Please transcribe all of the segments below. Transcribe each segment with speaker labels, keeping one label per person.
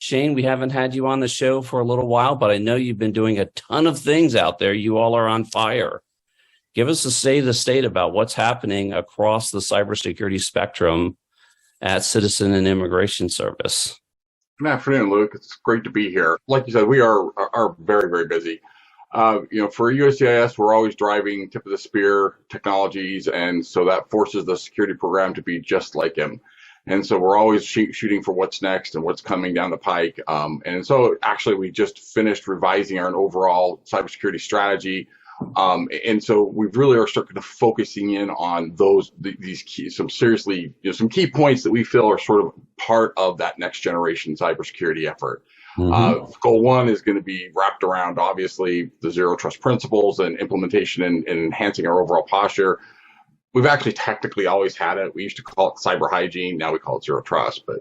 Speaker 1: Shane, we haven't had you on the show for a little while, but I know you've been doing a ton of things out there. You all are on fire. Give us a state of the state about what's happening across the cybersecurity spectrum at Citizen and Immigration Service.
Speaker 2: Good afternoon, Luke. It's great to be here. Like you said, we are very, very busy. For USCIS, we're always driving tip of the spear technologies, and so that forces the security program to be just like him. And so we're always shooting for what's next and what's coming down the pike. And so actually, we just finished revising our overall cybersecurity strategy. And so we really are starting to focusing in on these key, some key points that we feel are sort of part of that next generation cybersecurity effort. Goal one is going to be wrapped around, obviously, the zero trust principles and implementation and enhancing our overall posture. We've actually technically always had it. We used to call it cyber hygiene. Now we call it zero trust, but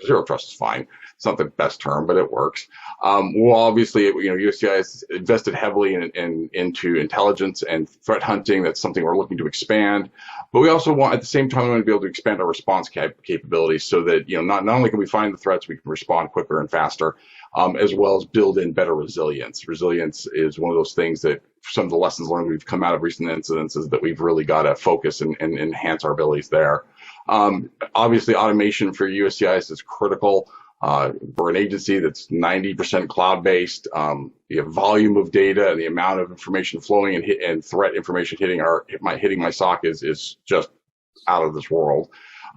Speaker 2: zero trust is fine. It's not the best term, but it works. Well, obviously, USCIS invested heavily into intelligence and threat hunting. That's something we're looking to expand. But we also want, at the same time, we want to be able to expand our response capabilities so that, not only can we find the threats, we can respond quicker and faster, as well as build in better resilience. Resilience is one of those things that some of the lessons learned we've come out of recent incidents is that we've really got to focus and enhance our abilities there. Obviously, automation for USCIS is critical. We're an agency that's 90% cloud-based. The volume of data and the amount of information flowing and threat information hitting my SOC is just out of this world.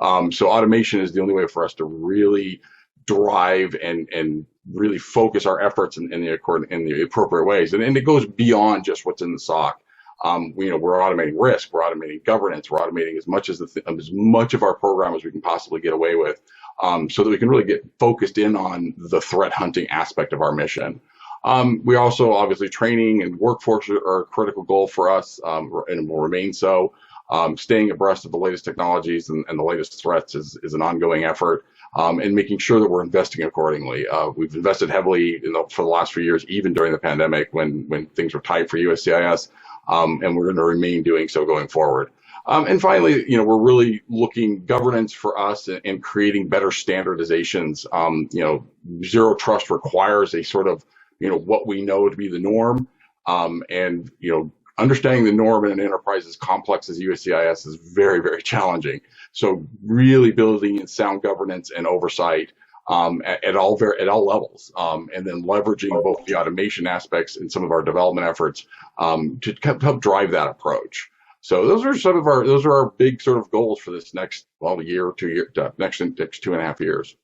Speaker 2: So automation is the only way for us to really drive and really focus our efforts in the appropriate ways. And it goes beyond just what's in the SOC. We're automating risk, we're automating governance, we're automating as much of our program as we can possibly get away with, so that we can really get focused in on the threat hunting aspect of our mission. We also, obviously, training and workforce are a critical goal for us, and will remain so. Staying abreast of the latest technologies and the latest threats is an ongoing effort, and making sure that we're investing accordingly. We've invested heavily for the last few years, even during the pandemic when things were tight for USCIS, and we're going to remain doing so going forward. And finally, we're really looking governance for us and creating better standardizations. Zero trust requires a sort of, what we know to be the norm, and understanding the norm in an enterprise as complex as USCIS is very, very challenging. So really building in sound governance and oversight at all levels, and then leveraging both the automation aspects and some of our development efforts to help drive that approach. So those are our big sort of goals for this next year or 2 years, next 2.5 years.